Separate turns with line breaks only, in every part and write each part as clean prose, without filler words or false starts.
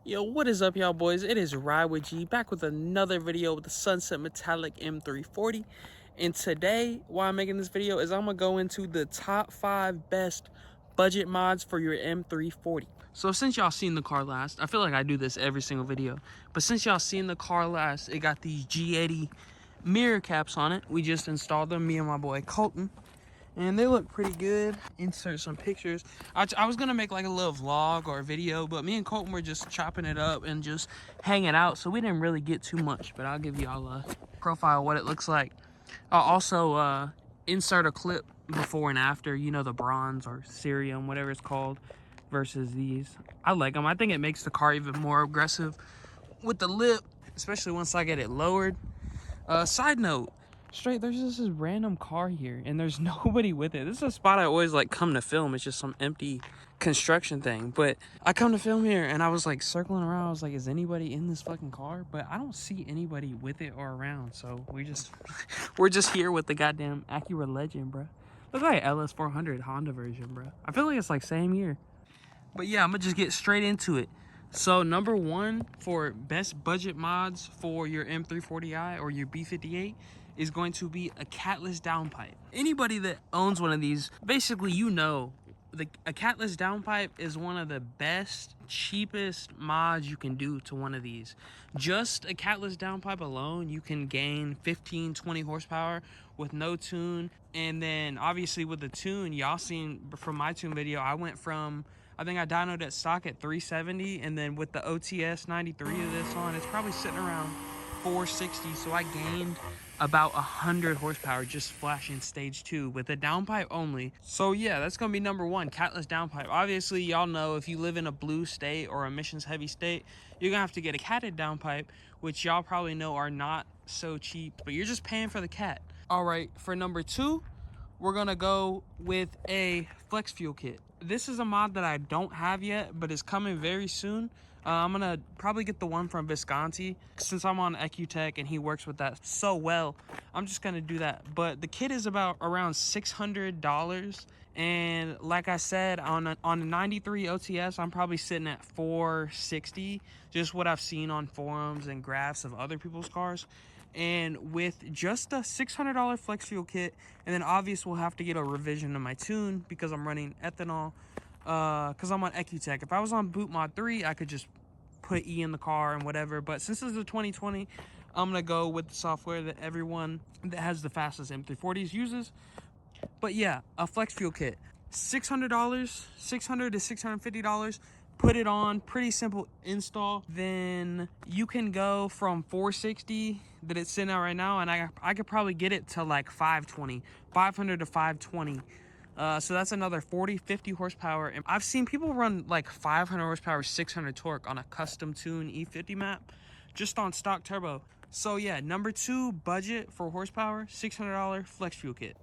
Yo, what is up, y'all boys? It is Ride with G back with another video with the Sunset Metallic M340. And today, why I'm making this video is I'm gonna go into the top 5 best budget mods for your M340. So since y'all seen the car last, I feel like I do this every single video, but since y'all seen the car last, it got these G80 mirror caps on it. We just installed them, me and my boy Colton, and they look pretty good. Insert some pictures. I was gonna make like a little vlog or a video, but me and Colton were just chopping it up and just hanging out, so we didn't really get too much. But I'll give y'all a profile of what it looks like. I'll also insert a clip before and after, you know, the bronze or cerium, whatever it's called, versus these. I like them. I think it makes the car even more aggressive with the lip, especially once I get it lowered. Side note, there's just this random car here and there's nobody with it. This is a spot I always like come to film. It's just some empty construction thing, but I come to film here and I was like circling around. I was like, is anybody in this fucking car? But I don't see anybody with it or around, so we're just here with the goddamn Acura Legend, bro. Look like LS400 Honda version, bro. I feel like it's like same year. But yeah, I'm gonna just get straight into it. So number one for best budget mods for your M340i or your B58 is going to be a CATLESS downpipe. Anybody that owns one of these, basically, you know, a CATLESS downpipe is one of the best, cheapest mods you can do to one of these. Just a CATLESS downpipe alone, you can gain 15-20 horsepower with no tune. And then obviously with the tune, y'all seen from my tune video, I went from, I think I dynoed at stock at 370, and then with the OTS 93 of this on, it's probably sitting around 460. So I gained about 100 horsepower just flashing stage 2 with a downpipe only. So yeah, that's gonna be number one, CATLESS downpipe. Obviously, y'all know if you live in a blue state or emissions heavy state, you're gonna have to get a catted downpipe, which y'all probably know are not so cheap, but you're just paying for the cat. All right, for number two, we're gonna go with a flex fuel kit. This is a mod that I don't have yet, but is coming very soon. I'm gonna probably get the one from Visconti since I'm on EcuTech and he works with that so well. I'm just gonna do that. But the kit is about around $600, and like I said, on a 93 OTS, I'm probably sitting at 460. Just what I've seen on forums and graphs of other people's cars. And with just a $600 flex fuel kit, and then obviously we'll have to get a revision to my tune because I'm running ethanol, because I'm on EcuTech. If I was on Boot Mod 3, I could just put E in the car and whatever, but since this is a 2020, I'm gonna go with the software that everyone that has the fastest M340s uses. But yeah, a flex fuel kit, $600, $600 to $650. Put it on, pretty simple install. Then you can go from 460 that it's sitting at right now, and I could probably get it to like 520, 500 to 520. So that's another 40-50 horsepower. And I've seen people run like 500 horsepower, 600 torque on a custom tune E50 map just on stock turbo. So yeah, number two budget for horsepower, $600 flex fuel kit.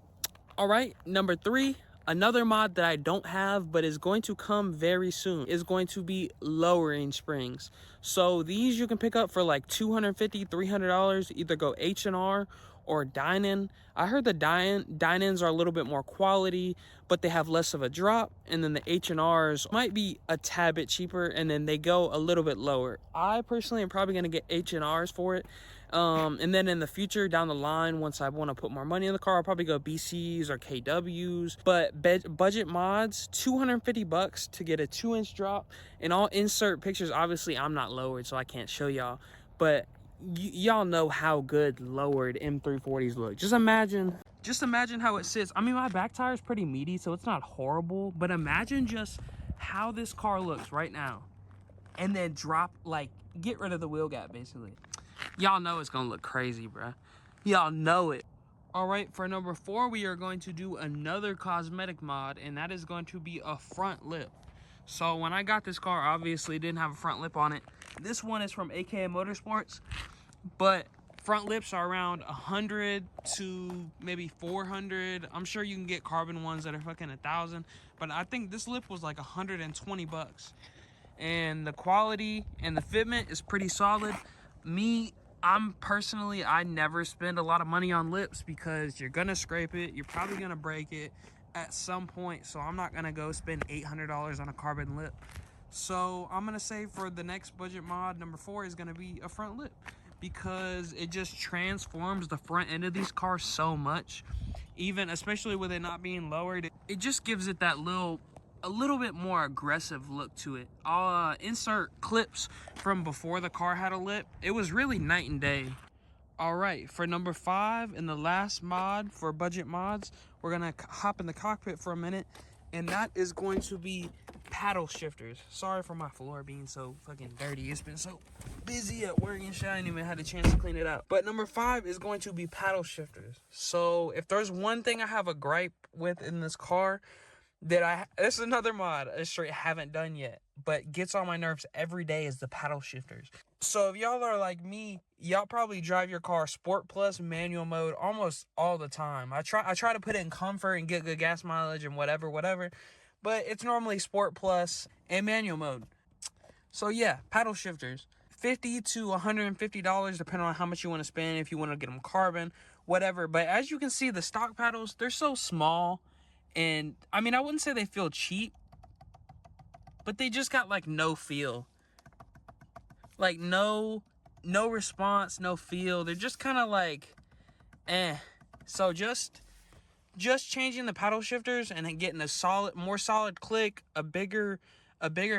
All right, number three, another mod that I don't have but is going to come very soon is going to be lowering springs. So these you can pick up for like $250, $300, either go H&R or dine-in. I heard the dine-ins are a little bit more quality, but they have less of a drop, and then the H&Rs might be a tad bit cheaper, and then they go a little bit lower. I personally am probably going to get H&Rs for it. And then in the future, down the line, once I want to put more money in the car, I'll probably go BCs or KWs. But budget mods, $250 to get a 2-inch drop. And I'll insert pictures. Obviously, I'm not lowered, so I can't show y'all. But y'all know how good lowered M340s look. Just imagine how it sits. I mean, my back tire is pretty meaty, so it's not horrible. But imagine just how this car looks right now. And then drop, like, get rid of the wheel gap, basically. Y'all know it's gonna look crazy, bruh. Y'all know it. All right, for number four, we are going to do another cosmetic mod, and that is going to be a front lip. So when I got this car, obviously it didn't have a front lip on it. This one is from AKA Motorsports, but front lips are around 100 to maybe 400. I'm sure you can get carbon ones that are fucking 1,000, but I think this lip was like 120 bucks. And the quality and the fitment is pretty solid. I never spend a lot of money on lips because you're gonna scrape it, you're probably gonna break it at some point, so I'm not gonna go spend $800 on a carbon lip. So I'm gonna say for the next budget mod, number 4 is gonna be a front lip, because it just transforms the front end of these cars so much. Even especially with it not being lowered, it just gives it that a little bit more aggressive look to it. I'll insert clips from before the car had a lip. It was really night and day. All right, for number 5 and the last mod for budget mods, we're gonna hop in the cockpit for a minute, and that is going to be paddle shifters. Sorry for my floor being so fucking dirty. It's been so busy at work and shit, I didn't even have a chance to clean it out. But number 5 is going to be paddle shifters. So if there's one thing I have a gripe with in this car, this is another mod I straight haven't done yet, but gets on my nerves every day, is the paddle shifters. So if y'all are like me, y'all probably drive your car Sport Plus manual mode almost all the time. I try to put it in comfort and get good gas mileage and whatever, but it's normally Sport Plus and manual mode. So yeah, paddle shifters, $50 to $150 depending on how much you want to spend, if you want to get them carbon, whatever. But as you can see, the stock paddles, they're so small. And I mean, I wouldn't say they feel cheap, but they just got like no feel. Like no response, no feel. They're just kind of like, eh. So just changing the paddle shifters and getting a more solid click, a bigger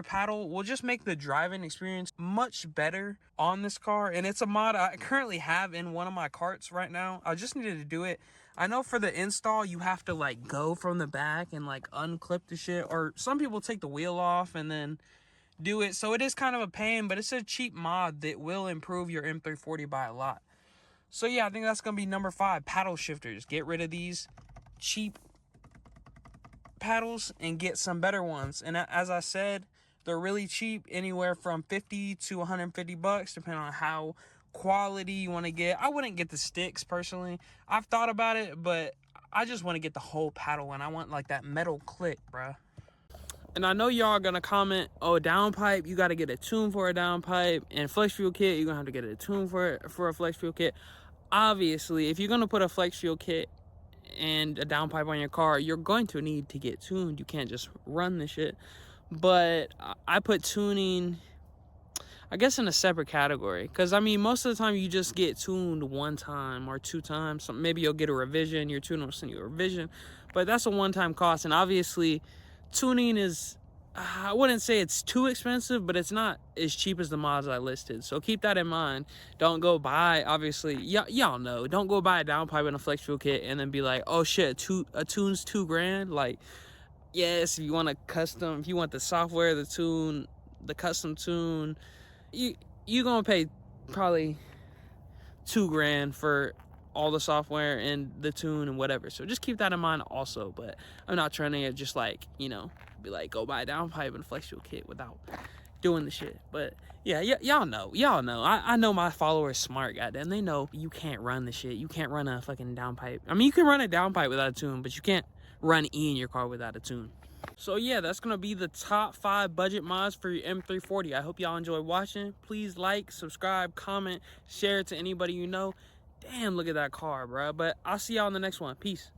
paddle will just make the driving experience much better on this car. And it's a mod I currently have in one of my carts right now. I just needed to do it. I know for the install you have to like go from the back and like unclip the shit, or some people take the wheel off and then do it. So it is kind of a pain, but it's a cheap mod that will improve your M340 by a lot. So yeah, I think that's gonna be number 5, paddle shifters. Get rid of these cheap paddles and get some better ones. And as I said, they're really cheap, anywhere from 50 to 150 bucks depending on how quality you want to get. I wouldn't get the sticks personally. I've thought about it, but I just want to get the whole paddle, and I want like that metal click, bruh. And I know y'all are gonna comment, oh, downpipe, you gotta get a tune for a downpipe, and flex fuel kit, you're gonna have to get a tune for a flex fuel kit. Obviously, if you're gonna put a flex fuel kit and a downpipe on your car, you're going to need to get tuned. You can't just run the shit. But I put tuning, I guess, in a separate category, because I mean, most of the time you just get tuned one time or 2 times. So maybe you'll get a revision, your tuner will send you a revision, but that's a one-time cost. And obviously tuning is, I wouldn't say it's too expensive, but it's not as cheap as the mods I listed. So keep that in mind. Don't go buy, obviously, y'all know, don't go buy a downpipe and a flex fuel kit and then be like, oh shit, a tune's $2,000. Like, yes, if you want a custom, if you want the software, the tune, the custom tune, you gonna pay probably $2,000 for all the software and the tune and whatever. So just keep that in mind also. But I'm not trying to just like, you know, be like, go buy a downpipe and a flex fuel kit without doing the shit. But yeah, y'all know. I know my followers smart, goddamn. They know you can't run the shit. You can't run a fucking downpipe. I mean, you can run a downpipe without a tune, but you can't run E in your car without a tune. So yeah, that's gonna be the top 5 budget mods for your M340. I hope y'all enjoyed watching. Please like, subscribe, comment, share it to anybody you know. Damn, look at that car, bro. But I'll see y'all in the next one. Peace.